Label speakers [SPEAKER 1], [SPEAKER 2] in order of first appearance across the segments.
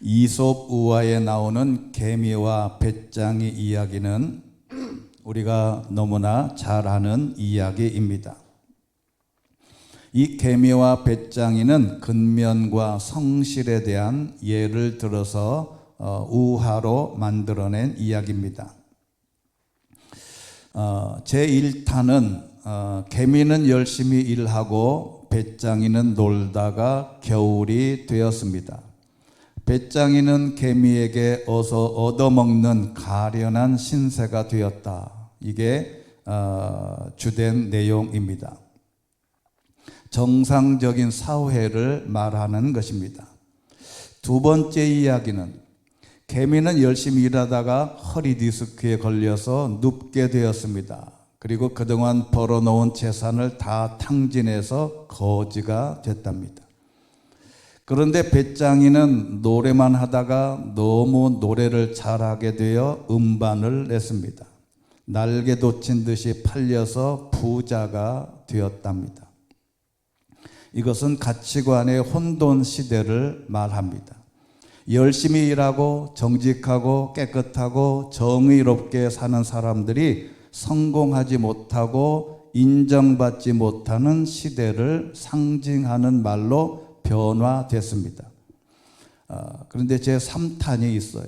[SPEAKER 1] 이솝 우화에 나오는 개미와 배짱이 이야기는 우리가 너무나 잘 아는 이야기입니다. 이 개미와 배짱이는 근면과 성실에 대한 예를 들어서 우화로 만들어낸 이야기입니다. 제1탄은 개미는 열심히 일하고 배짱이는 놀다가 겨울이 되었습니다. 배짱이는 개미에게 어서 얻어먹는 가련한 신세가 되었다. 이게 주된 내용입니다. 정상적인 사회를 말하는 것입니다. 두 번째 이야기는 개미는 열심히 일하다가 허리 디스크에 걸려서 눕게 되었습니다. 그리고 그동안 벌어놓은 재산을 다 탕진해서 거지가 됐답니다. 그런데 배짱이는 노래만 하다가 너무 노래를 잘하게 되어 음반을 냈습니다. 날개 돋친 듯이 팔려서 부자가 되었답니다. 이것은 가치관의 혼돈 시대를 말합니다. 열심히 일하고 정직하고 깨끗하고 정의롭게 사는 사람들이 성공하지 못하고 인정받지 못하는 시대를 상징하는 말로 변화됐습니다. 그런데 제3탄이 있어요.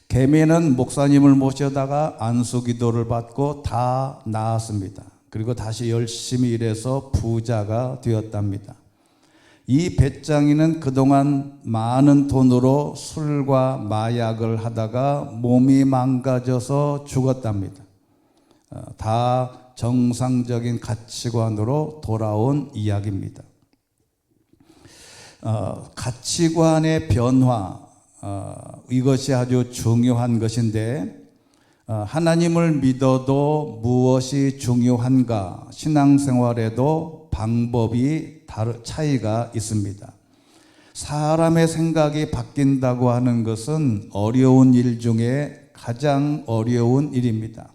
[SPEAKER 1] 개미는 목사님을 모셔다가 안수기도를 받고 다 나았습니다. 그리고 다시 열심히 일해서 부자가 되었답니다. 이 배짱이는 그동안 많은 돈으로 술과 마약을 하다가 몸이 망가져서 죽었답니다. 다 정상적인 가치관으로 돌아온 이야기입니다. 가치관의 변화, 이것이 아주 중요한 것인데 하나님을 믿어도 무엇이 중요한가? 신앙생활에도 방법이 차이가 있습니다. 사람의 생각이 바뀐다고 하는 것은 어려운 일 중에 가장 어려운 일입니다.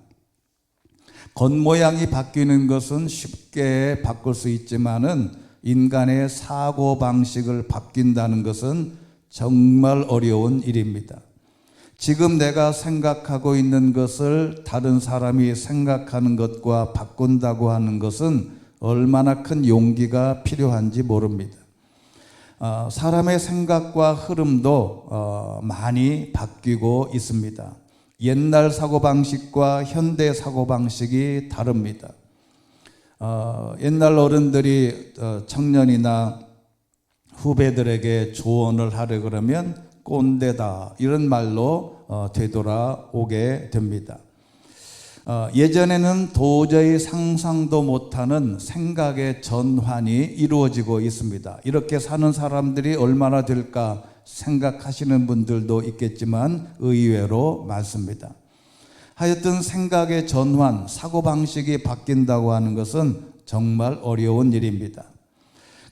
[SPEAKER 1] 겉모양이 바뀌는 것은 쉽게 바꿀 수 있지만은 인간의 사고방식을 바뀐다는 것은 정말 어려운 일입니다. 지금 내가 생각하고 있는 것을 다른 사람이 생각하는 것과 바꾼다고 하는 것은 얼마나 큰 용기가 필요한지 모릅니다. 사람의 생각과 흐름도 많이 바뀌고 있습니다. 옛날 사고방식과 현대 사고방식이 다릅니다. 옛날 어른들이 청년이나 후배들에게 조언을 하려 그러면 꼰대다 이런 말로 되돌아오게 됩니다. 예전에는 도저히 상상도 못하는 생각의 전환이 이루어지고 있습니다. 이렇게 사는 사람들이 얼마나 될까 생각하시는 분들도 있겠지만 의외로 많습니다. 하여튼 생각의 전환, 사고방식이 바뀐다고 하는 것은 정말 어려운 일입니다.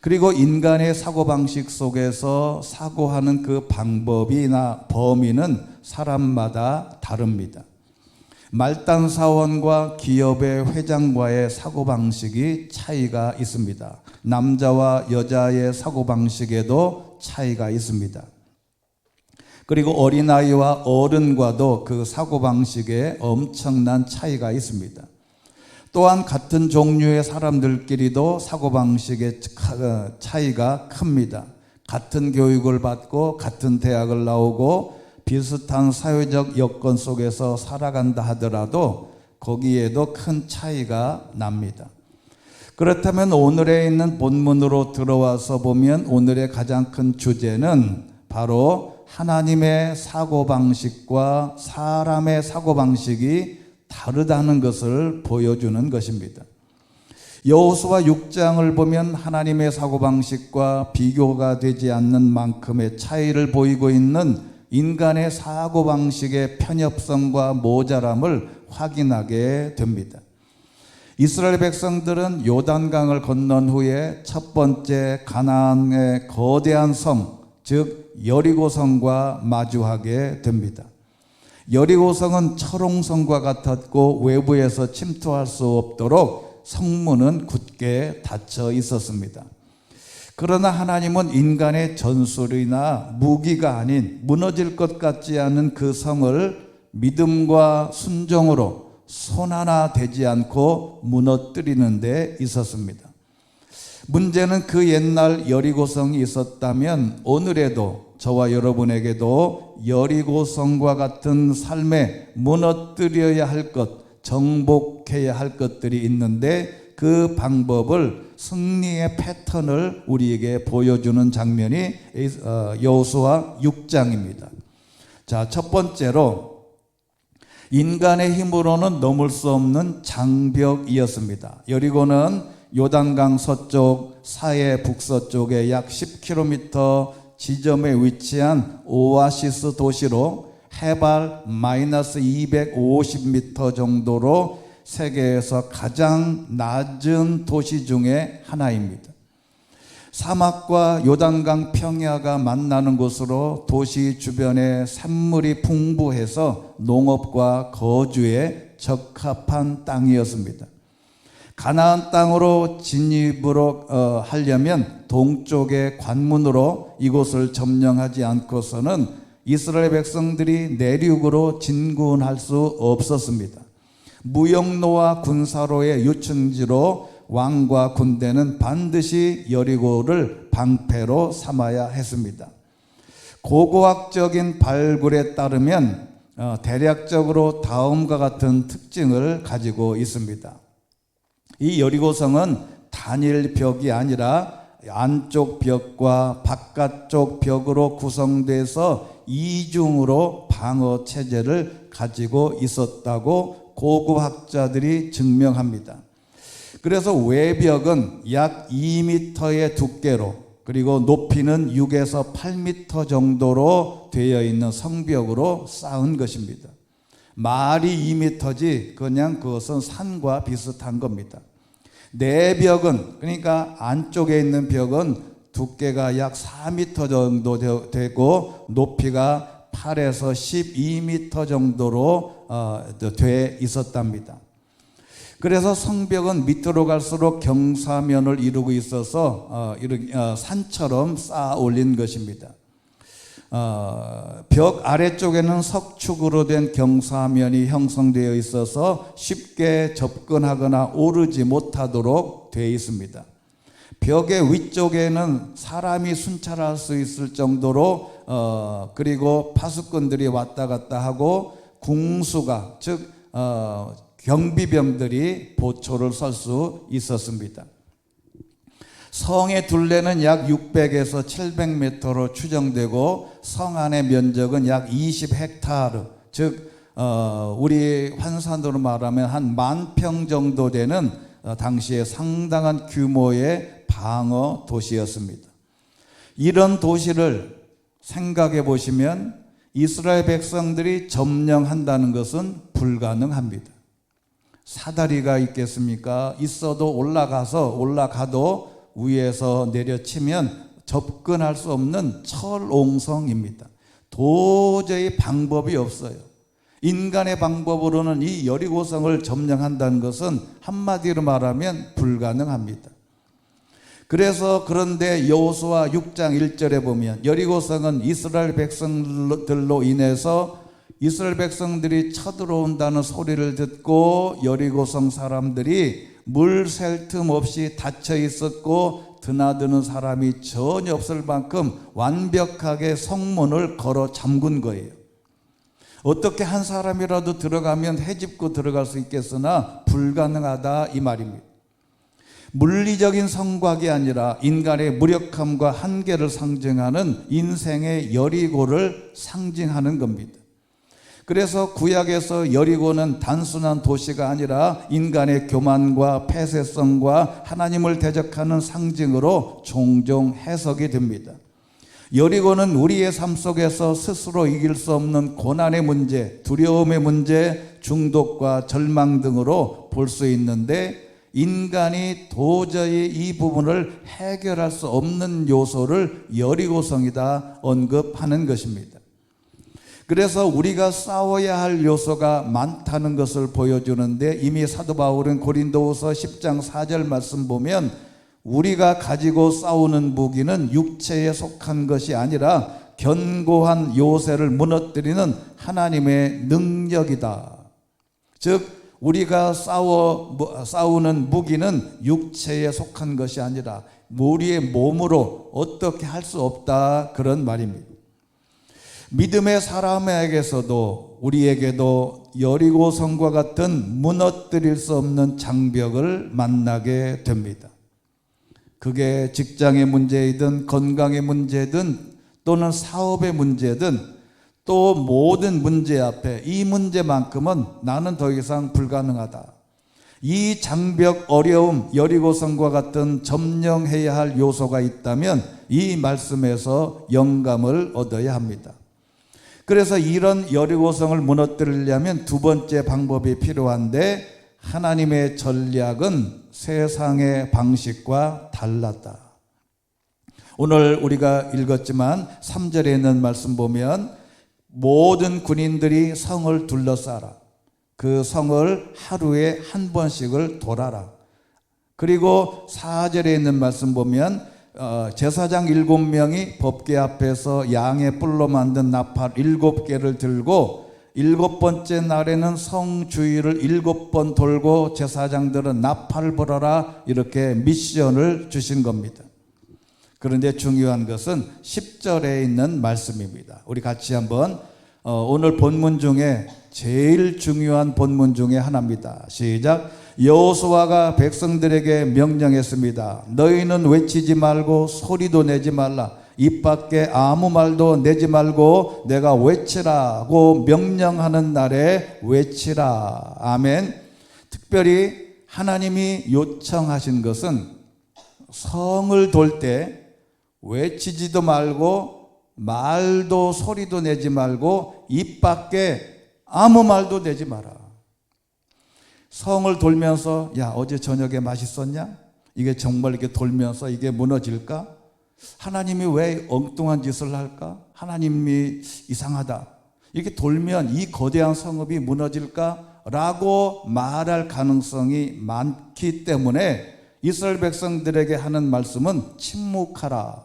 [SPEAKER 1] 그리고 인간의 사고방식 속에서 사고하는 그 방법이나 범위는 사람마다 다릅니다. 말단 사원과 기업의 회장과의 사고방식이 차이가 있습니다. 남자와 여자의 사고방식에도 차이가 있습니다. 그리고 어린아이와 어른과도 그 사고방식에 엄청난 차이가 있습니다. 또한 같은 종류의 사람들끼리도 사고방식의 차이가 큽니다. 같은 교육을 받고 같은 대학을 나오고 비슷한 사회적 여건 속에서 살아간다 하더라도 거기에도 큰 차이가 납니다. 그렇다면 오늘에 있는 본문으로 들어와서 보면 오늘의 가장 큰 주제는 바로 하나님의 사고방식과 사람의 사고방식이 다르다는 것을 보여주는 것입니다. 여호수아 6장을 보면 하나님의 사고방식과 비교가 되지 않는 만큼의 차이를 보이고 있는 인간의 사고방식의 편협성과 모자람을 확인하게 됩니다. 이스라엘 백성들은 요단강을 건넌 후에 첫 번째 가나안의 거대한 성, 즉 여리고성과 마주하게 됩니다. 여리고성은 철옹성과 같았고 외부에서 침투할 수 없도록 성문은 굳게 닫혀 있었습니다. 그러나 하나님은 인간의 전술이나 무기가 아닌 무너질 것 같지 않은 그 성을 믿음과 순종으로 손 하나 대지 않고 무너뜨리는 데 있었습니다. 문제는 그 옛날 여리고성이 있었다면 오늘에도 저와 여러분에게도 여리고성과 같은 삶에 무너뜨려야 할 것, 정복해야 할 것들이 있는데 그 방법을, 승리의 패턴을 우리에게 보여주는 장면이 여호수아 6장입니다. 자, 첫 번째로 인간의 힘으로는 넘을 수 없는 장벽이었습니다. 여리고는 요단강 서쪽, 사해 북서쪽에 약 10km 지점에 위치한 오아시스 도시로 해발 마이너스 250m 정도로 세계에서 가장 낮은 도시 중에 하나입니다. 사막과 요단강 평야가 만나는 곳으로 도시 주변에 샘물이 풍부해서 농업과 거주에 적합한 땅이었습니다. 가나안 땅으로 진입으로 하려면 동쪽의 관문으로 이곳을 점령하지 않고서는 이스라엘 백성들이 내륙으로 진군할 수 없었습니다. 무역로와 군사로의 요충지로 왕과 군대는 반드시 여리고를 방패로 삼아야 했습니다. 고고학적인 발굴에 따르면 대략적으로 다음과 같은 특징을 가지고 있습니다. 이 여리고성은 단일 벽이 아니라 안쪽 벽과 바깥쪽 벽으로 구성돼서 이중으로 방어 체제를 가지고 있었다고 고고학자들이 증명합니다. 그래서 외벽은 약 2m의 두께로, 그리고 높이는 6에서 8m 정도로 되어 있는 성벽으로 쌓은 것입니다. 말이 2m지 그냥 그것은 산과 비슷한 겁니다. 내벽은, 그러니까 안쪽에 있는 벽은 두께가 약 4m 정도 되고 높이가 8에서 12m 정도로 돼 있었답니다. 그래서 성벽은 밑으로 갈수록 경사면을 이루고 있어서 산처럼 쌓아 올린 것입니다. 벽 아래쪽에는 석축으로 된 경사면이 형성되어 있어서 쉽게 접근하거나 오르지 못하도록 되어 있습니다. 벽의 위쪽에는 사람이 순찰할 수 있을 정도로 그리고 파수꾼들이 왔다 갔다 하고 궁수가, 즉 경비병들이 보초를 설 수 있었습니다. 성의 둘레는 약 600에서 700m로 추정되고 성 안의 면적은 약 20헥타르, 즉 우리 환산으로 말하면 한 10,000평 정도 되는 당시에 상당한 규모의 방어 도시였습니다. 이런 도시를 생각해 보시면 이스라엘 백성들이 점령한다는 것은 불가능합니다. 사다리가 있겠습니까? 있어도 올라가도 위에서 내려치면 접근할 수 없는 철옹성입니다. 도저히 방법이 없어요. 인간의 방법으로는 이 여리고성을 점령한다는 것은 한마디로 말하면 불가능합니다. 그런데 여호수아 6장 1절에 보면 여리고성은 이스라엘 백성들로 인해서 이스라엘 백성들이 쳐들어온다는 소리를 듣고 여리고성 사람들이 물 셀 틈 없이 닫혀 있었고 드나드는 사람이 전혀 없을 만큼 완벽하게 성문을 걸어 잠근 거예요. 어떻게 한 사람이라도 들어가면 헤집고 들어갈 수 있겠으나 불가능하다 이 말입니다. 물리적인 성곽이 아니라 인간의 무력함과 한계를 상징하는 인생의 여리고를 상징하는 겁니다. 그래서 구약에서 여리고는 단순한 도시가 아니라 인간의 교만과 폐쇄성과 하나님을 대적하는 상징으로 종종 해석이 됩니다. 여리고는 우리의 삶 속에서 스스로 이길 수 없는 고난의 문제, 두려움의 문제, 중독과 절망 등으로 볼 수 있는데 인간이 도저히 이 부분을 해결할 수 없는 요소를 여리고성이다 언급하는 것입니다. 그래서 우리가 싸워야 할 요소가 많다는 것을 보여주는데 이미 사도 바울은 고린도후서 10장 4절 말씀 보면 우리가 가지고 싸우는 무기는 육체에 속한 것이 아니라 견고한 요새를 무너뜨리는 하나님의 능력이다. 즉 우리가 싸우는 무기는 육체에 속한 것이 아니라 우리의 몸으로 어떻게 할 수 없다, 그런 말입니다. 믿음의 사람에게서도 우리에게도 여리고성과 같은 무너뜨릴 수 없는 장벽을 만나게 됩니다. 그게 직장의 문제이든 건강의 문제든 또는 사업의 문제든 또 모든 문제 앞에 이 문제만큼은 나는 더 이상 불가능하다. 이 장벽, 어려움, 여리고성과 같은 점령해야 할 요소가 있다면 이 말씀에서 영감을 얻어야 합니다. 그래서 이런 여리고성을 무너뜨리려면 두 번째 방법이 필요한데, 하나님의 전략은 세상의 방식과 달랐다. 오늘 우리가 읽었지만 3절에 있는 말씀 보면 모든 군인들이 성을 둘러싸라. 그 성을 하루에 한 번씩을 돌아라. 그리고 4절에 있는 말씀 보면 제사장 7명이 법궤 앞에서 양의 뿔로 만든 나팔 7개를 들고 7번째 날에는 성 주위를 7번 돌고 제사장들은 나팔을 불어라, 이렇게 미션을 주신 겁니다. 그런데 중요한 것은 10절에 있는 말씀입니다. 우리 같이 한번 오늘 본문 중에 제일 중요한 본문 중에 하나입니다. 시작. 여호수아가 백성들에게 명령했습니다. 너희는 외치지 말고 소리도 내지 말라. 입 밖에 아무 말도 내지 말고 내가 외치라고 명령하는 날에 외치라. 아멘. 특별히 하나님이 요청하신 것은 성을 돌 때 외치지도 말고 말도 소리도 내지 말고 입 밖에 아무 말도 내지 마라. 성을 돌면서 야, 어제 저녁에 맛있었냐? 이게 정말 이렇게 돌면서 이게 무너질까? 하나님이 왜 엉뚱한 짓을 할까? 하나님이 이상하다. 이렇게 돌면 이 거대한 성읍이 무너질까? 라고 말할 가능성이 많기 때문에 이스라엘 백성들에게 하는 말씀은 침묵하라.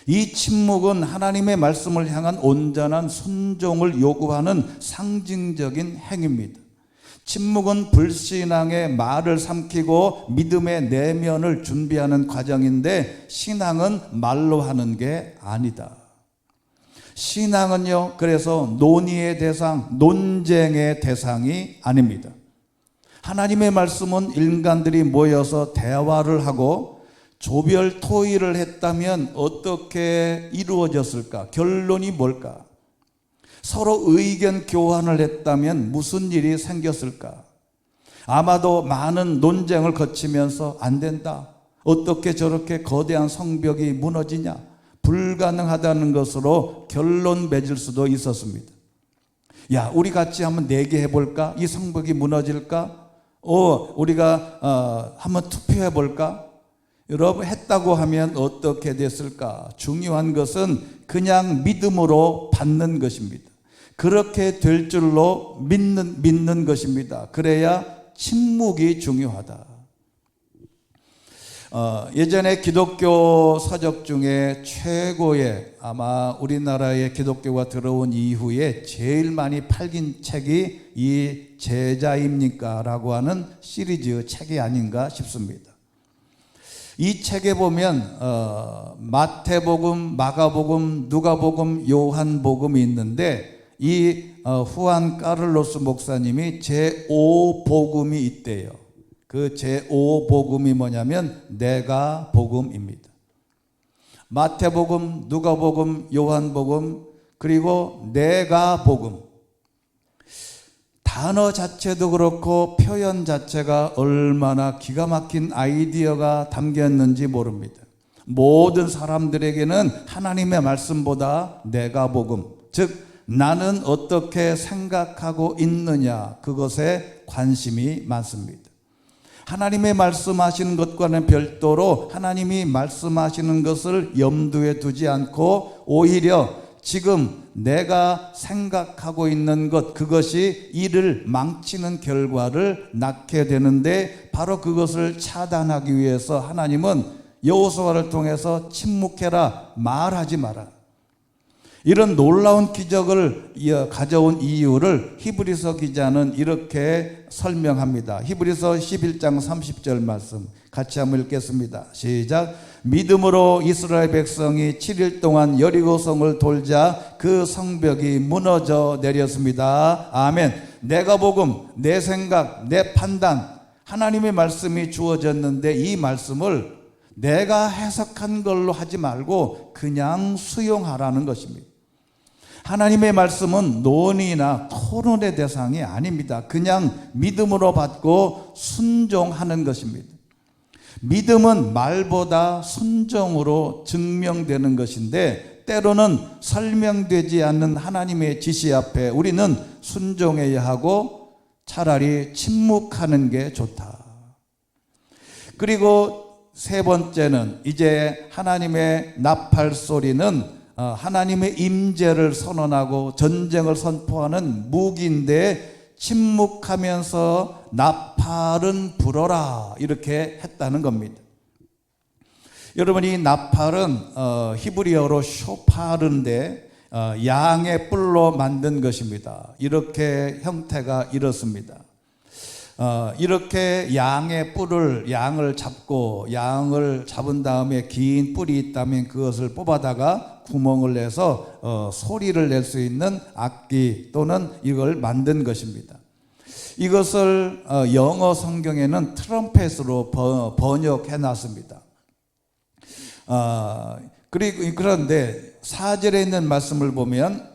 [SPEAKER 1] 이 침묵은 하나님의 말씀을 향한 온전한 순종을 요구하는 상징적인 행위입니다. 침묵은 불신앙의 말을 삼키고 믿음의 내면을 준비하는 과정인데, 신앙은 말로 하는 게 아니다. 신앙은요, 그래서 논의의 대상, 논쟁의 대상이 아닙니다. 하나님의 말씀은 인간들이 모여서 대화를 하고 조별 토의를 했다면 어떻게 이루어졌을까? 결론이 뭘까? 서로 의견 교환을 했다면 무슨 일이 생겼을까? 아마도 많은 논쟁을 거치면서 안 된다. 어떻게 저렇게 거대한 성벽이 무너지냐? 불가능하다는 것으로 결론 맺을 수도 있었습니다. 야, 우리 같이 한번 내기 해볼까? 이 성벽이 무너질까? 우리가 한번 투표해 볼까? 여러분, 했다고 하면 어떻게 됐을까? 중요한 것은 그냥 믿음으로 받는 것입니다. 그렇게 될 줄로 믿는 것입니다. 그래야 침묵이 중요하다. 예전에 기독교 서적 중에 최고의, 아마 우리나라에 기독교가 들어온 이후에 제일 많이 팔린 책이 이 제자입니까? 라고 하는 시리즈 책이 아닌가 싶습니다. 이 책에 보면 마태복음, 마가복음, 누가복음, 요한복음이 있는데 이 후안 까를로스 목사님이 제5복음이 있대요. 그 제5복음이 뭐냐면 내가 복음입니다. 마태복음, 누가복음, 요한복음, 그리고 내가 복음. 단어 자체도 그렇고 표현 자체가 얼마나 기가 막힌 아이디어가 담겼는지 모릅니다. 모든 사람들에게는 하나님의 말씀보다 내가 복음, 즉 나는 어떻게 생각하고 있느냐, 그것에 관심이 많습니다. 하나님의 말씀하시는 것과는 별도로 하나님이 말씀하시는 것을 염두에 두지 않고 오히려 지금 내가 생각하고 있는 것, 그것이 일을 망치는 결과를 낳게 되는데, 바로 그것을 차단하기 위해서 하나님은 여호수아를 통해서 침묵해라, 말하지 마라, 이런 놀라운 기적을 가져온 이유를 히브리서 기자는 이렇게 설명합니다. 히브리서 11장 30절 말씀 같이 한번 읽겠습니다. 시작. 믿음으로 이스라엘 백성이 7일 동안 여리고성을 돌자 그 성벽이 무너져 내렸습니다. 아멘. 내가 복음, 내 생각, 내 판단, 하나님의 말씀이 주어졌는데 이 말씀을 내가 해석한 걸로 하지 말고 그냥 수용하라는 것입니다. 하나님의 말씀은 논의나 토론의 대상이 아닙니다. 그냥 믿음으로 받고 순종하는 것입니다. 믿음은 말보다 순종으로 증명되는 것인데, 때로는 설명되지 않는 하나님의 지시 앞에 우리는 순종해야 하고 차라리 침묵하는 게 좋다. 그리고 세 번째는, 이제 하나님의 나팔 소리는 하나님의 임재를 선언하고 전쟁을 선포하는 무기인데, 침묵하면서 나팔은 불어라, 이렇게 했다는 겁니다. 여러분, 이 나팔은 히브리어로 쇼파르인데 양의 뿔로 만든 것입니다. 이렇게 형태가 이렇습니다. 이렇게 양의 뿔을, 양을 잡은 다음에 긴 뿔이 있다면 그것을 뽑아다가 구멍을 내서 소리를 낼 수 있는 악기 또는 이걸 만든 것입니다. 이것을 영어 성경에는 트럼펫으로 번역해 놨습니다. 그런데 4절에 있는 말씀을 보면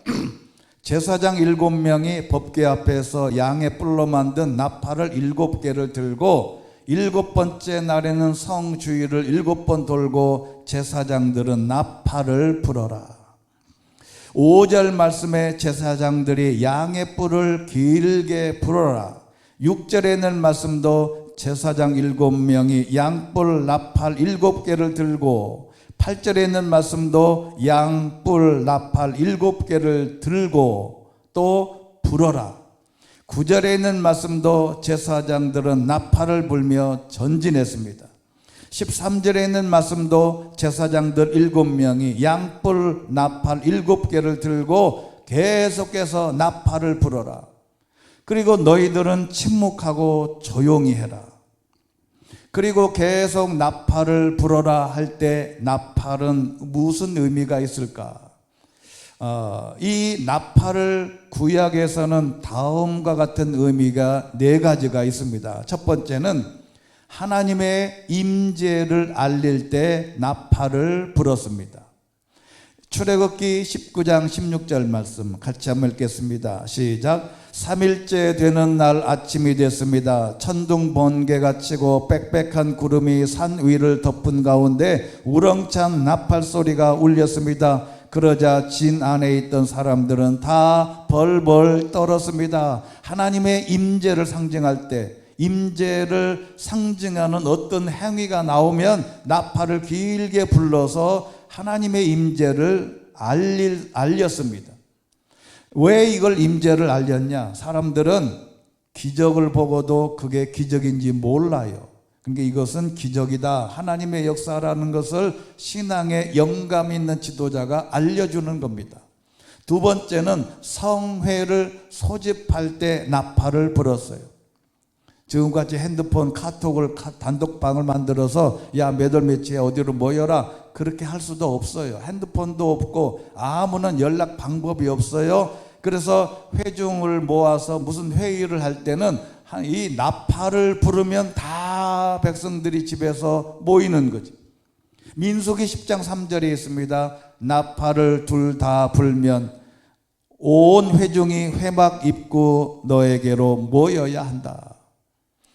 [SPEAKER 1] 제사장 7명이 법궤 앞에서 양의 뿔로 만든 나팔을 7개를 들고 7번째 날에는 성 주위를 7번 돌고 제사장들은 나팔을 불어라. 5절 말씀에 제사장들이 양의 뿔을 길게 불어라. 6절에 있는 말씀도 제사장 7명이 양뿔 나팔 7개를 들고, 8절에 있는 말씀도 양뿔 나팔 7개를 들고 또 불어라. 9절에 있는 말씀도 제사장들은 나팔을 불며 전진했습니다. 13절에 있는 말씀도 제사장들 7명이 양뿔 나팔 7개를 들고 계속해서 나팔을 불어라. 그리고 너희들은 침묵하고 조용히 해라. 그리고 계속 나팔을 불어라 할 때 나팔은 무슨 의미가 있을까? 이 나팔을 구약에서는 다음과 같은 의미가 4가지가 있습니다. 첫 번째는 하나님의 임재를 알릴 때 나팔을 불었습니다. 출애굽기 19장 16절 말씀 같이 한번 읽겠습니다. 시작. 3일째 되는 날 아침이 됐습니다. 천둥 번개가 치고 빽빽한 구름이 산 위를 덮은 가운데 우렁찬 나팔 소리가 울렸습니다. 그러자 진 안에 있던 사람들은 다 벌벌 떨었습니다. 하나님의 임재를 상징할 때, 임재를 상징하는 어떤 행위가 나오면 나팔을 길게 불러서 하나님의 임재를 알렸습니다. 왜 이걸 임재를 알렸냐? 사람들은 기적을 보고도 그게 기적인지 몰라요. 그러니까 이것은 기적이다, 하나님의 역사라는 것을 신앙에 영감 있는 지도자가 알려주는 겁니다. 두 번째는 성회를 소집할 때 나팔을 불었어요. 지금같이 핸드폰, 카톡을, 단독방을 만들어서 야 몇 월 며칠에 어디로 모여라, 그렇게 할 수도 없어요. 핸드폰도 없고 아무런 연락 방법이 없어요. 그래서 회중을 모아서 무슨 회의를 할 때는 이 나팔을 부르면 다 백성들이 집에서 모이는 거지. 민수기 10장 3절에 있습니다. 나팔을 둘 다 불면 온 회중이 회막 입고 너에게로 모여야 한다.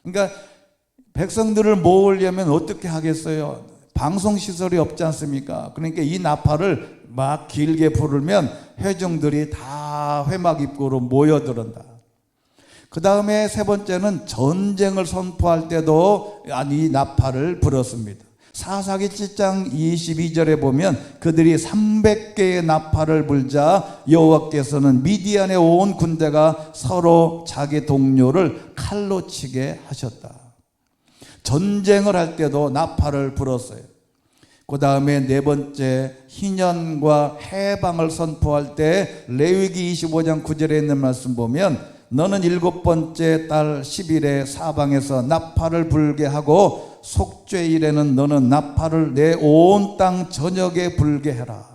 [SPEAKER 1] 그러니까 백성들을 모으려면 어떻게 하겠어요? 방송시설이 없지 않습니까? 그러니까 이 나팔을 막 길게 부르면 회중들이 다 회막 입구로 모여들었다. 그 다음에 세 번째는 전쟁을 선포할 때도 이 나팔을 불었습니다. 사사기 7장 22절에 보면 그들이 300개의 나팔을 불자 여호와께서는 미디안의 온 군대가 서로 자기 동료를 칼로 치게 하셨다. 전쟁을 할 때도 나팔을 불었어요. 그 다음에 네 번째, 희년과 해방을 선포할 때 레위기 25장 9절에 있는 말씀 보면 너는 일곱 번째 달 10일에 사방에서 나팔을 불게 하고 속죄일에는 너는 나팔을 내 온 땅 전역에 불게 해라.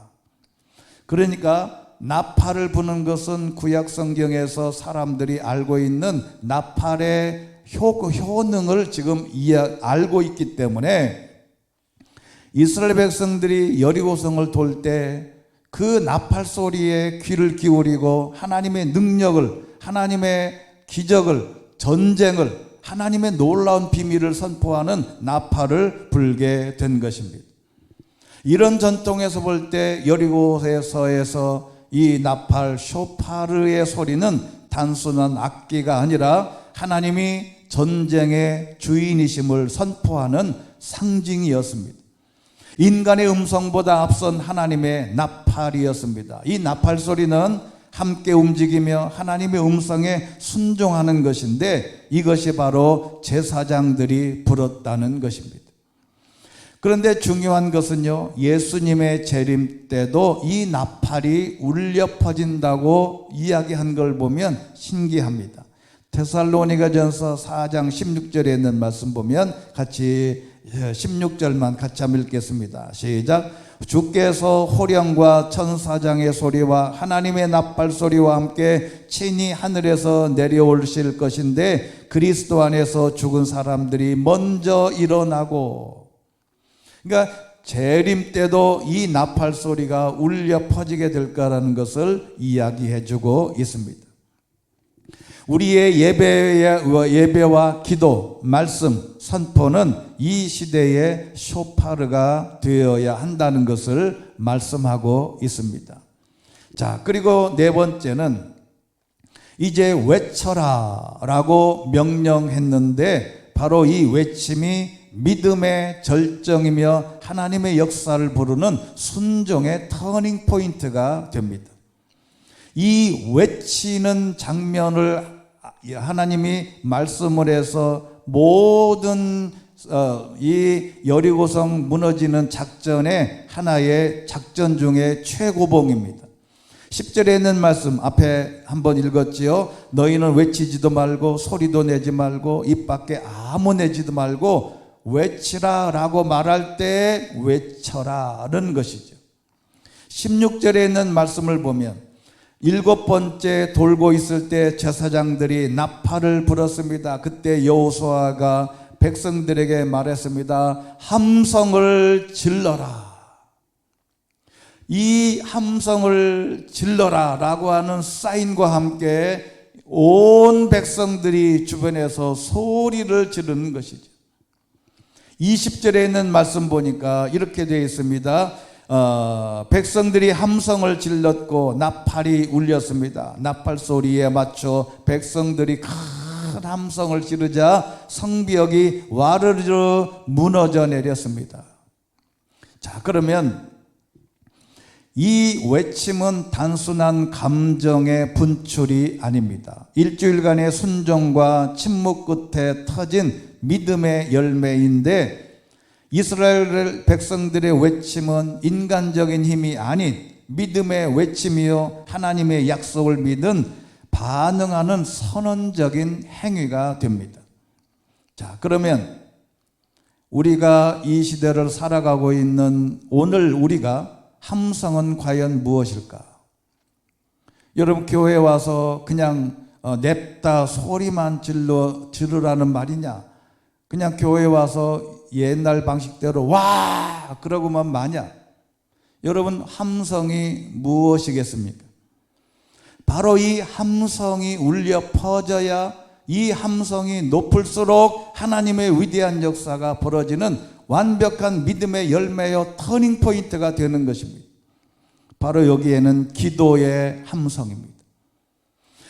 [SPEAKER 1] 그러니까 나팔을 부는 것은 구약 성경에서 사람들이 알고 있는 나팔의 효능을 지금 알고 있기 때문에 이스라엘 백성들이 여리고성을 돌 때 그 나팔 소리에 귀를 기울이고 하나님의 능력을, 하나님의 기적을, 전쟁을, 하나님의 놀라운 비밀을 선포하는 나팔을 불게 된 것입니다. 이런 전통에서 볼 때 여리고에서 이 나팔 쇼파르의 소리는 단순한 악기가 아니라 하나님이 전쟁의 주인이심을 선포하는 상징이었습니다. 인간의 음성보다 앞선 하나님의 나팔이었습니다. 이 나팔 소리는 함께 움직이며 하나님의 음성에 순종하는 것인데 이것이 바로 제사장들이 불었다는 것입니다. 그런데 중요한 것은요, 예수님의 재림 때도 이 나팔이 울려 퍼진다고 이야기한 걸 보면 신기합니다. 데살로니가전서 4장 16절에 있는 말씀 보면 같이 16절만 같이 한번 읽겠습니다. 시작. 주께서 호령과 천사장의 소리와 하나님의 나팔 소리와 함께 친히 하늘에서 내려오실 것인데 그리스도 안에서 죽은 사람들이 먼저 일어나고. 그러니까 재림 때도 이 나팔 소리가 울려 퍼지게 될 거라는 것을 이야기해 주고 있습니다. 우리의 예배와 기도, 말씀, 선포는 이 시대의 쇼파르가 되어야 한다는 것을 말씀하고 있습니다. 자, 그리고 네 번째는 이제 외쳐라 라고 명령했는데 바로 이 외침이 믿음의 절정이며 하나님의 역사를 부르는 순종의 터닝 포인트가 됩니다. 이 외치는 장면을 하나님이 말씀을 해서 모든 이 여리고성 무너지는 작전의 하나의 작전 중에 최고봉입니다. 10절에 있는 말씀 앞에 한번 읽었지요. 너희는 외치지도 말고 소리도 내지 말고 입 밖에 아무 내지도 말고 외치라 라고 말할 때 외쳐라는 것이죠. 16절에 있는 말씀을 보면 일곱 번째 돌고 있을 때 제사장들이 나팔을 불었습니다. 그때 여호수아가 백성들에게 말했습니다. 함성을 질러라. 이 함성을 질러라 라고 하는 사인과 함께 온 백성들이 주변에서 소리를 지르는 것이죠. 20절에 있는 말씀 보니까 이렇게 되어 있습니다. 백성들이 함성을 질렀고 나팔이 울렸습니다. 나팔 소리에 맞춰 백성들이 큰 함성을 지르자 성벽이 와르르 무너져 내렸습니다. 자, 그러면 이 외침은 단순한 감정의 분출이 아닙니다. 일주일간의 순종과 침묵 끝에 터진 믿음의 열매인데 이스라엘 백성들의 외침은 인간적인 힘이 아닌 믿음의 외침이요 하나님의 약속을 믿은 반응하는 선언적인 행위가 됩니다. 자, 그러면 우리가 이 시대를 살아가고 있는 오늘 우리가 함성은 과연 무엇일까? 여러분, 교회에 와서 그냥 냅다 소리만 지르라는 말이냐? 그냥 교회에 와서 옛날 방식대로 와 그러고만 마냐? 여러분, 함성이 무엇이겠습니까? 바로 이 함성이 울려 퍼져야 이 함성이 높을수록 하나님의 위대한 역사가 벌어지는 완벽한 믿음의 열매요 터닝 포인트가 되는 것입니다. 바로 여기에는 기도의 함성입니다.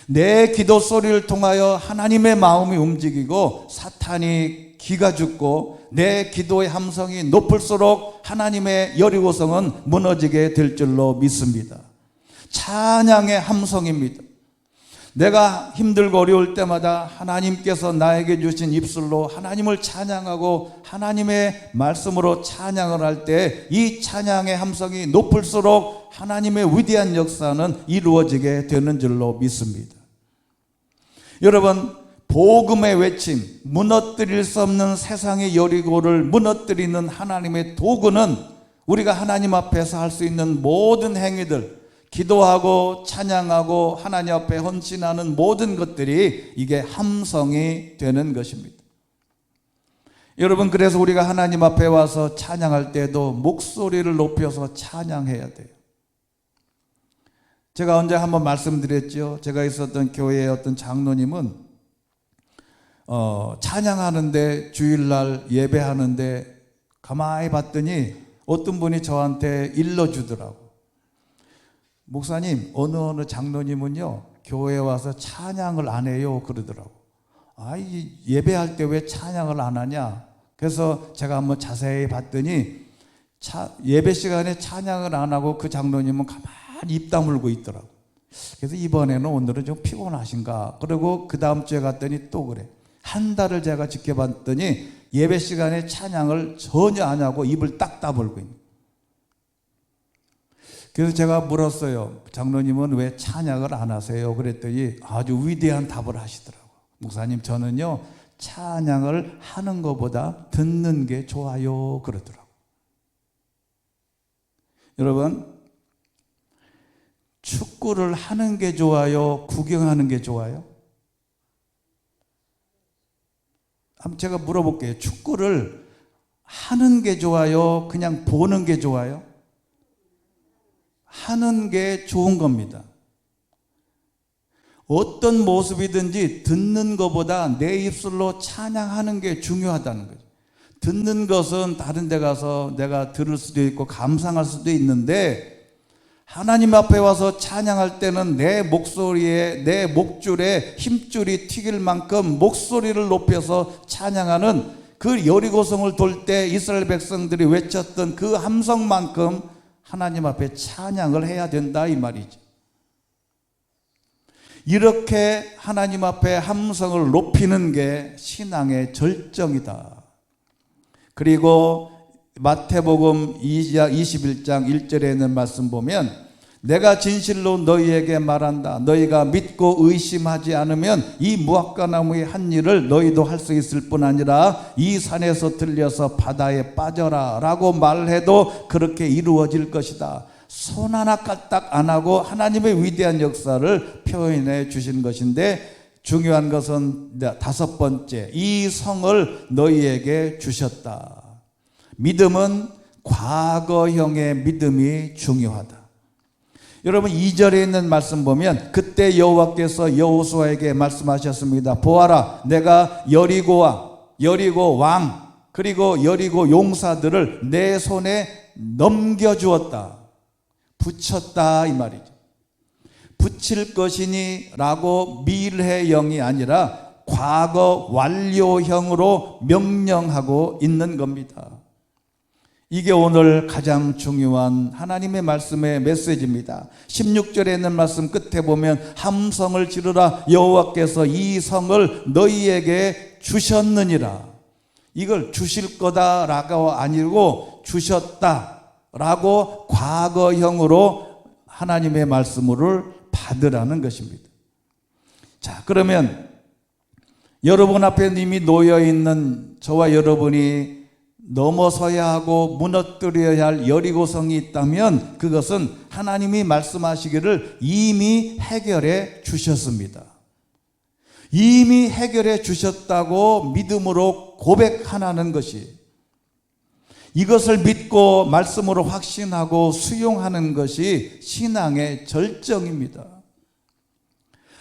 [SPEAKER 1] 내 기도 소리를 통하여 하나님의 마음이 움직이고 사탄이 기가 죽고 내 기도의 함성이 높을수록 하나님의 여리고성은 무너지게 될 줄로 믿습니다. 찬양의 함성입니다. 내가 힘들고 어려울 때마다 하나님께서 나에게 주신 입술로 하나님을 찬양하고 하나님의 말씀으로 찬양을 할 때 이 찬양의 함성이 높을수록 하나님의 위대한 역사는 이루어지게 되는 줄로 믿습니다. 여러분, 복음의 외침, 무너뜨릴 수 없는 세상의 여리고를 무너뜨리는 하나님의 도구는 우리가 하나님 앞에서 할 수 있는 모든 행위들, 기도하고 찬양하고 하나님 앞에 헌신하는 모든 것들이 이게 함성이 되는 것입니다. 여러분, 그래서 우리가 하나님 앞에 와서 찬양할 때도 목소리를 높여서 찬양해야 돼요. 제가 언제 한번 말씀드렸죠. 제가 있었던 교회의 어떤 장로님은 찬양하는데, 주일날 예배하는데 가만히 봤더니 어떤 분이 저한테 일러주더라고. 목사님, 어느 장로님은요 교회에 와서 찬양을 안 해요 그러더라고. 예배할 때 왜 찬양을 안 하냐. 그래서 제가 한번 자세히 봤더니 예배 시간에 찬양을 안 하고 그 장로님은 가만히 입 다물고 있더라고. 그래서 이번에는 오늘은 좀 피곤하신가. 그리고 그 다음 주에 갔더니 또 그래. 한 달을 제가 지켜봤더니 예배 시간에 찬양을 전혀 안 하고 입을 딱 다물고 있는. 그래서 제가 물었어요. 장로님은 왜 찬양을 안 하세요? 그랬더니 아주 위대한 답을 하시더라고요. 목사님, 저는요 찬양을 하는 것보다 듣는 게 좋아요 그러더라고요. 여러분, 축구를 하는 게 좋아요? 구경하는 게 좋아요? 한번 제가 물어볼게요. 축구를 하는 게 좋아요? 그냥 보는 게 좋아요? 하는 게 좋은 겁니다. 어떤 모습이든지 듣는 것보다 내 입술로 찬양하는 게 중요하다는 거죠. 듣는 것은 다른 데 가서 내가 들을 수도 있고 감상할 수도 있는데, 하나님 앞에 와서 찬양할 때는 내 목소리에, 내 목줄에 힘줄이 튀길 만큼 목소리를 높여서 찬양하는 그 여리고성을 돌 때 이스라엘 백성들이 외쳤던 그 함성만큼 하나님 앞에 찬양을 해야 된다 이 말이죠. 이렇게 하나님 앞에 함성을 높이는 게 신앙의 절정이다. 그리고 마태복음 21장 1절에 있는 말씀 보면, 내가 진실로 너희에게 말한다. 너희가 믿고 의심하지 않으면 이 무화과나무의 한 일을 너희도 할 수 있을 뿐 아니라 이 산에서 들려서 바다에 빠져라 라고 말해도 그렇게 이루어질 것이다. 손 하나 까딱 안 하고 하나님의 위대한 역사를 표현해 주신 것인데, 중요한 것은 다섯 번째, 이 성을 너희에게 주셨다. 믿음은 과거형의 믿음이 중요하다. 여러분, 2절에 있는 말씀 보면 그때 여호와께서 여호수아에게 말씀하셨습니다. 보아라, 내가 여리고 왕 그리고 여리고 용사들을 내 손에 넘겨주었다. 붙였다 이 말이죠. 붙일 것이니 라고 미래형이 아니라 과거 완료형으로 명령하고 있는 겁니다. 이게 오늘 가장 중요한 하나님의 말씀의 메시지입니다. 16절에 있는 말씀 끝에 보면 함성을 지르라, 여호와께서 이 성을 너희에게 주셨느니라. 이걸 주실 거다라고 아니고 주셨다라고 과거형으로 하나님의 말씀을 받으라는 것입니다. 자, 그러면 여러분 앞에 이미 놓여 있는 저와 여러분이 넘어서야 하고 무너뜨려야 할 여리고성이 있다면 그것은 하나님이 말씀하시기를 이미 해결해 주셨습니다. 이미 해결해 주셨다고 믿음으로 고백하는 것이, 이것을 믿고 말씀으로 확신하고 수용하는 것이 신앙의 절정입니다.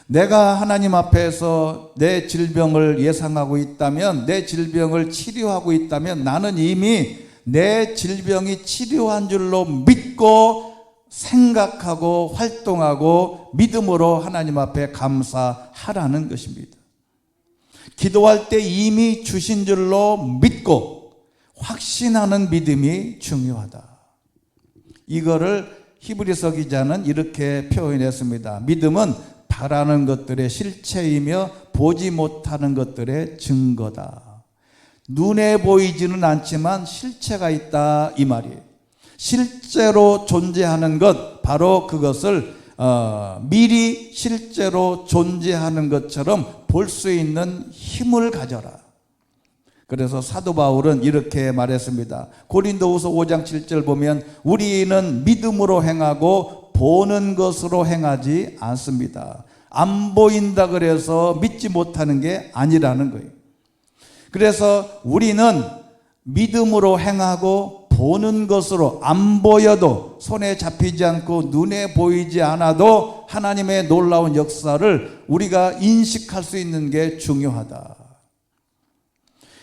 [SPEAKER 1] 내가 하나님 앞에서 내 질병을 예상하고 있다면, 내 질병을 치료하고 있다면 나는 이미 내 질병이 치료한 줄로 믿고 생각하고 활동하고 믿음으로 하나님 앞에 감사하라는 것입니다. 기도할 때 이미 주신 줄로 믿고 확신하는 믿음이 중요하다. 이거를 히브리서 기자는 이렇게 표현했습니다. 믿음은 바라는 것들의 실체이며 보지 못하는 것들의 증거다. 눈에 보이지는 않지만 실체가 있다, 이 말이에요. 실제로 존재하는 것, 바로 그것을 미리 실제로 존재하는 것처럼 볼 수 있는 힘을 가져라. 그래서 사도 바울은 이렇게 말했습니다. 고린도후서 5장 7절 보면 우리는 믿음으로 행하고 보는 것으로 행하지 않습니다. 안 보인다 그래서 믿지 못하는 게 아니라는 거예요. 그래서 우리는 믿음으로 행하고 보는 것으로, 안 보여도 손에 잡히지 않고 눈에 보이지 않아도 하나님의 놀라운 역사를 우리가 인식할 수 있는 게 중요하다.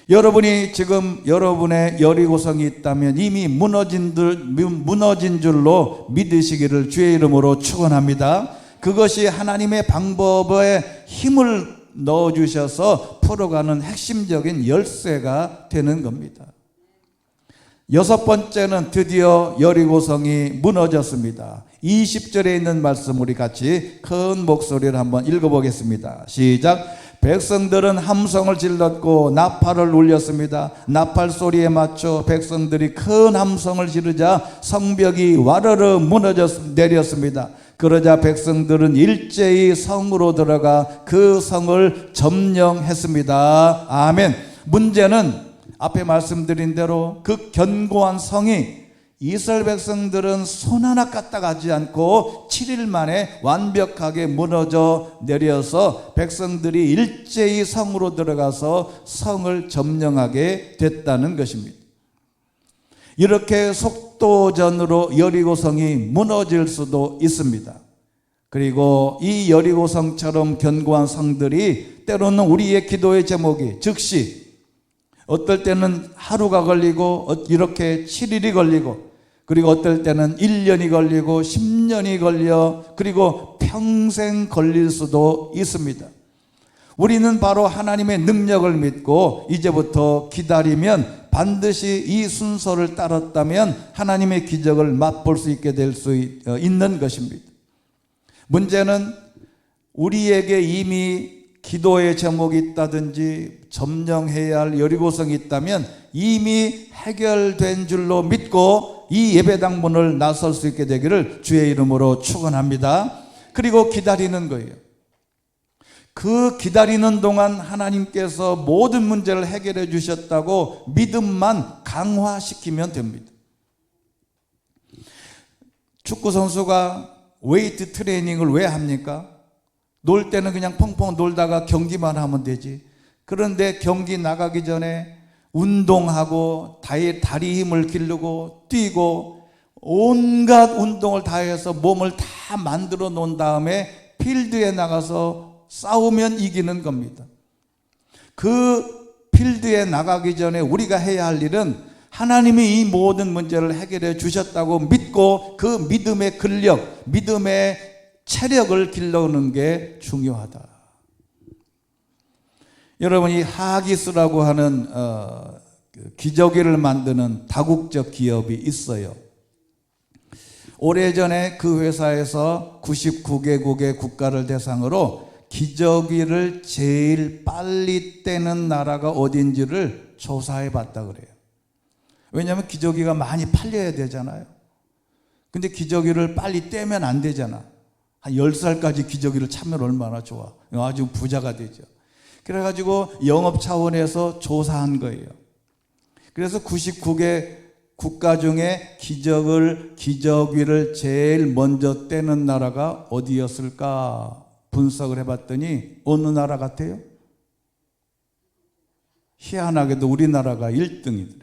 [SPEAKER 1] 여러분이 지금 여러분의 여리고성이 있다면 이미 무너진 줄로 믿으시기를 주의 이름으로 축원합니다. 그것이 하나님의 방법에 힘을 넣어주셔서 풀어가는 핵심적인 열쇠가 되는 겁니다. 여섯 번째는 드디어 여리고성이 무너졌습니다. 20절에 있는 말씀 우리 같이 큰 목소리를 한번 읽어보겠습니다. 시작. 백성들은 함성을 질렀고 나팔을 울렸습니다. 나팔 소리에 맞춰 백성들이 큰 함성을 지르자 성벽이 와르르 무너져 내렸습니다. 그러자 백성들은 일제히 성으로 들어가 그 성을 점령했습니다. 아멘. 문제는 앞에 말씀드린 대로 그 견고한 성이 이스라엘 백성들은 손 하나 까딱하지 않고 7일 만에 완벽하게 무너져 내려서 백성들이 일제히 성으로 들어가서 성을 점령하게 됐다는 것입니다. 이렇게 속도전으로 여리고성이 무너질 수도 있습니다. 그리고 이 여리고성처럼 견고한 성들이 때로는 우리의 기도의 제목이 즉시, 어떨 때는 하루가 걸리고 이렇게 7일이 걸리고, 그리고 어떨 때는 1년이 걸리고 10년이 걸려, 그리고 평생 걸릴 수도 있습니다. 우리는 바로 하나님의 능력을 믿고 이제부터 기다리면 반드시 이 순서를 따랐다면 하나님의 기적을 맛볼 수 있게 될 수 있는 것입니다. 문제는 우리에게 이미 기도의 제목이 있다든지 점령해야 할 여리고성이 있다면 이미 해결된 줄로 믿고 이 예배당 문을 나설 수 있게 되기를 주의 이름으로 축원합니다. 그리고 기다리는 거예요. 그 기다리는 동안 하나님께서 모든 문제를 해결해 주셨다고 믿음만 강화시키면 됩니다. 축구 선수가 웨이트 트레이닝을 왜 합니까? 놀 때는 그냥 펑펑 놀다가 경기만 하면 되지. 그런데 경기 나가기 전에 운동하고 다리 힘을 기르고 뛰고 온갖 운동을 다 해서 몸을 다 만들어 놓은 다음에 필드에 나가서 싸우면 이기는 겁니다. 그 필드에 나가기 전에 우리가 해야 할 일은 하나님이 이 모든 문제를 해결해 주셨다고 믿고 그 믿음의 근력, 믿음의 체력을 길러오는 게 중요하다. 여러분이 하기스라고 하는 기저귀를 만드는 다국적 기업이 있어요. 오래전에 그 회사에서 99개국의 국가를 대상으로 기저귀를 제일 빨리 떼는 나라가 어딘지를 조사해 봤다 그래요. 왜냐하면 기저귀가 많이 팔려야 되잖아요. 근데 기저귀를 빨리 떼면 안 되잖아. 한 10살까지 기저귀를 차면 얼마나 좋아. 아주 부자가 되죠. 그래가지고 영업 차원에서 조사한 거예요. 그래서 99개 국가 중에 기저귀를 제일 먼저 떼는 나라가 어디였을까 분석을 해봤더니 어느 나라 같아요? 희한하게도 우리나라가 1등이더래.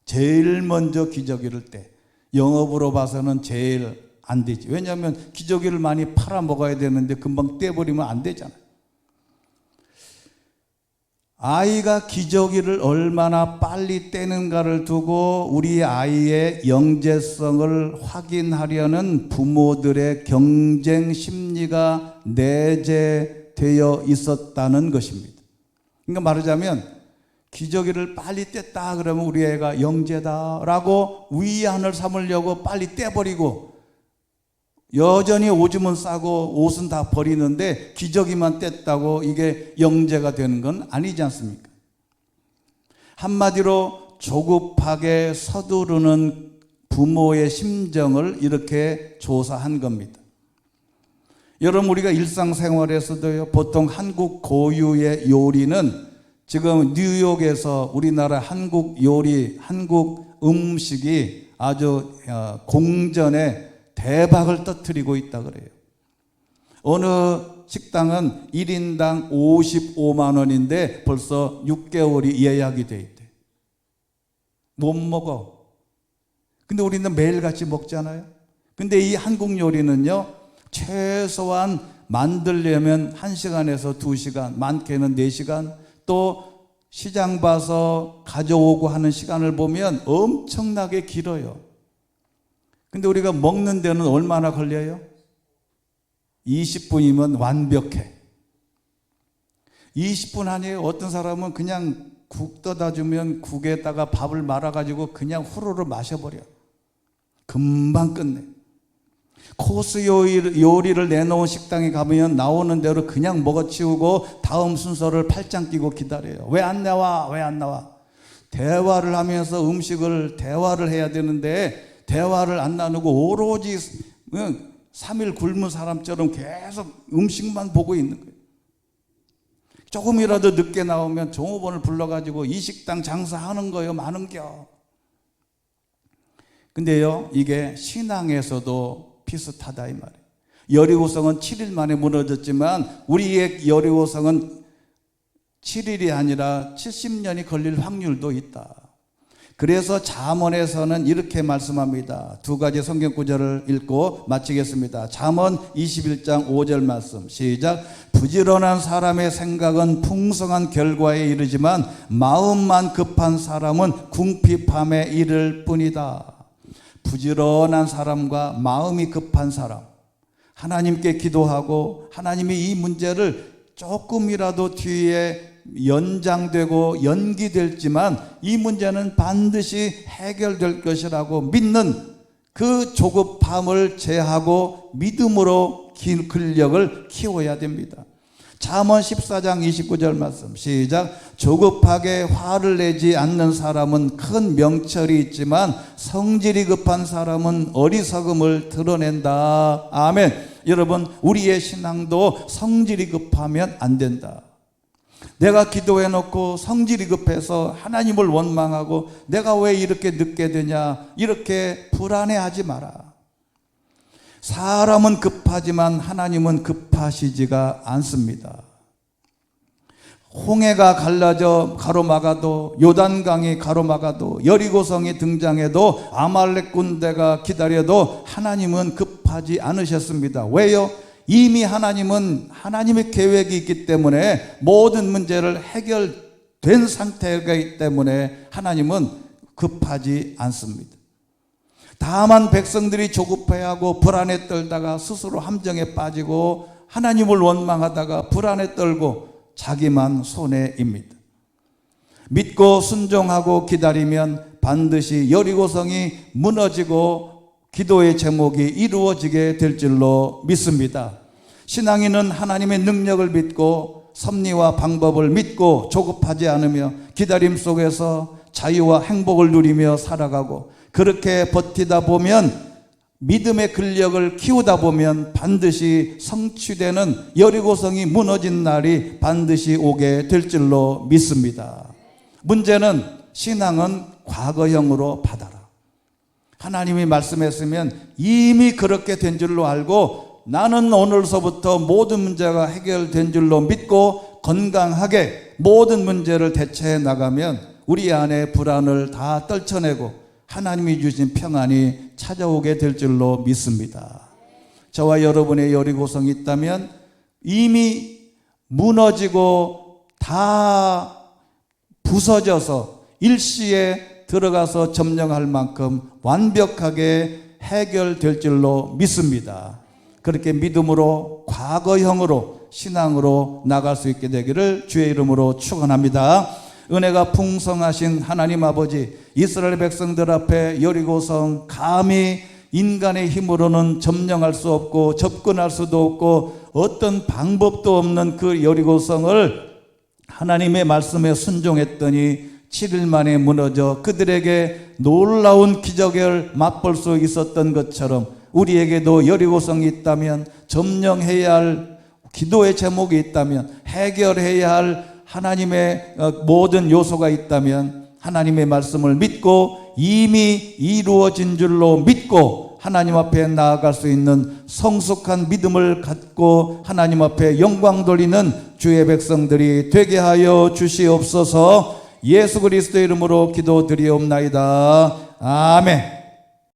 [SPEAKER 1] 제일 먼저 기저귀를 떼. 영업으로 봐서는 제일 안 되지. 왜냐하면 기저귀를 많이 팔아 먹어야 되는데 금방 떼버리면 안 되잖아. 아이가 기저귀를 얼마나 빨리 떼는가를 두고 우리 아이의 영재성을 확인하려는 부모들의 경쟁 심리가 내재되어 있었다는 것입니다. 그러니까 말하자면 기저귀를 빨리 뗐다 그러면 우리 애가 영재다라고 위안을 삼으려고 빨리 떼버리고, 여전히 오줌은 싸고 옷은 다 버리는데 기저귀만 뗐다고 이게 영재가 되는 건 아니지 않습니까? 한마디로 조급하게 서두르는 부모의 심정을 이렇게 조사한 겁니다. 여러분, 우리가 일상생활에서도요, 보통 한국 고유의 요리는 지금 뉴욕에서 우리나라 한국 요리, 한국 음식이 아주 공전에 대박을 터뜨리고 있다 그래요. 어느 식당은 1인당 55만 원인데 벌써 6개월이 예약이 돼 있대. 못 먹어. 근데 우리는 매일같이 먹잖아요. 근데 이 한국 요리는요, 최소한 만들려면 1시간에서 2시간, 많게는 4시간, 또 시장 봐서 가져오고 하는 시간을 보면 엄청나게 길어요. 근데 우리가 먹는 데는 얼마나 걸려요? 20분이면 완벽해. 20분 아니에요. 어떤 사람은 그냥 국 떠다 주면 국에다가 밥을 말아가지고 그냥 후루루 마셔버려. 금방 끝내. 코스 요리를 내놓은 식당에 가면 나오는 대로 그냥 먹어치우고 다음 순서를 팔짱 끼고 기다려요. 왜 안 나와? 왜 안 나와? 대화를 하면서 음식을 대화를 해야 되는데 대화를 안 나누고 오로지 3일 굶은 사람처럼 계속 음식만 보고 있는 거예요. 조금이라도 늦게 나오면 종업원을 불러가지고 이 식당 장사하는 거요, 많은겨. 근데요, 이게 신앙에서도 비슷하다 이 말이에요. 여리고성은 7일 만에 무너졌지만 우리의 여리고성은 7일이 아니라 70년이 걸릴 확률도 있다. 그래서 잠언에서는 이렇게 말씀합니다. 두 가지 성경 구절을 읽고 마치겠습니다. 잠언 21장 5절 말씀 시작. 부지런한 사람의 생각은 풍성한 결과에 이르지만 마음만 급한 사람은 궁핍함에 이를 뿐이다. 부지런한 사람과 마음이 급한 사람, 하나님께 기도하고 하나님이 이 문제를 조금이라도 뒤에 연장되고 연기될지만 이 문제는 반드시 해결될 것이라고 믿는 그 조급함을 제하고 믿음으로 근력을 키워야 됩니다. 잠언 14장 29절 말씀 시작. 조급하게 화를 내지 않는 사람은 큰 명철이 있지만 성질이 급한 사람은 어리석음을 드러낸다. 아멘. 여러분, 우리의 신앙도 성질이 급하면 안 된다. 내가 기도해 놓고 성질이 급해서 하나님을 원망하고 내가 왜 이렇게 늦게 되냐 이렇게 불안해하지 마라. 사람은 급하지만 하나님은 급하시지가 않습니다. 홍해가 갈라져 가로막아도, 요단강이 가로막아도, 여리고성이 등장해도, 아말렉 군대가 기다려도 하나님은 급하지 않으셨습니다. 왜요? 이미 하나님은 하나님의 계획이 있기 때문에 모든 문제를 해결된 상태이기 때문에 하나님은 급하지 않습니다. 다만 백성들이 조급해하고 불안에 떨다가 스스로 함정에 빠지고 하나님을 원망하다가 불안에 떨고 자기만 손해입니다. 믿고 순종하고 기다리면 반드시 여리고성이 무너지고 기도의 제목이 이루어지게 될 줄로 믿습니다. 신앙인은 하나님의 능력을 믿고 섭리와 방법을 믿고 조급하지 않으며 기다림 속에서 자유와 행복을 누리며 살아가고, 그렇게 버티다 보면, 믿음의 근력을 키우다 보면 반드시 성취되는 여리고성이 무너진 날이 반드시 오게 될 줄로 믿습니다. 문제는 신앙은 과거형으로 받아라. 하나님이 말씀했으면 이미 그렇게 된 줄로 알고 나는 오늘서부터 모든 문제가 해결된 줄로 믿고 건강하게 모든 문제를 대처해 나가면 우리 안에 불안을 다 떨쳐내고 하나님이 주신 평안이 찾아오게 될 줄로 믿습니다. 저와 여러분의 여리고성이 있다면 이미 무너지고 다 부서져서 일시에 들어가서 점령할 만큼 완벽하게 해결될 줄로 믿습니다. 그렇게 믿음으로 과거형으로 신앙으로 나갈 수 있게 되기를 주의 이름으로 축원합니다. 은혜가 풍성하신 하나님 아버지, 이스라엘 백성들 앞에 여리고성 감히 인간의 힘으로는 점령할 수 없고 접근할 수도 없고 어떤 방법도 없는 그 여리고성을 하나님의 말씀에 순종했더니 7일 만에 무너져 그들에게 놀라운 기적을 맛볼 수 있었던 것처럼 우리에게도 여리고성이 있다면, 점령해야 할 기도의 제목이 있다면, 해결해야 할 하나님의 모든 요소가 있다면 하나님의 말씀을 믿고 이미 이루어진 줄로 믿고 하나님 앞에 나아갈 수 있는 성숙한 믿음을 갖고 하나님 앞에 영광 돌리는 주의 백성들이 되게 하여 주시옵소서. 예수 그리스도의 이름으로 기도드리옵나이다. 아멘.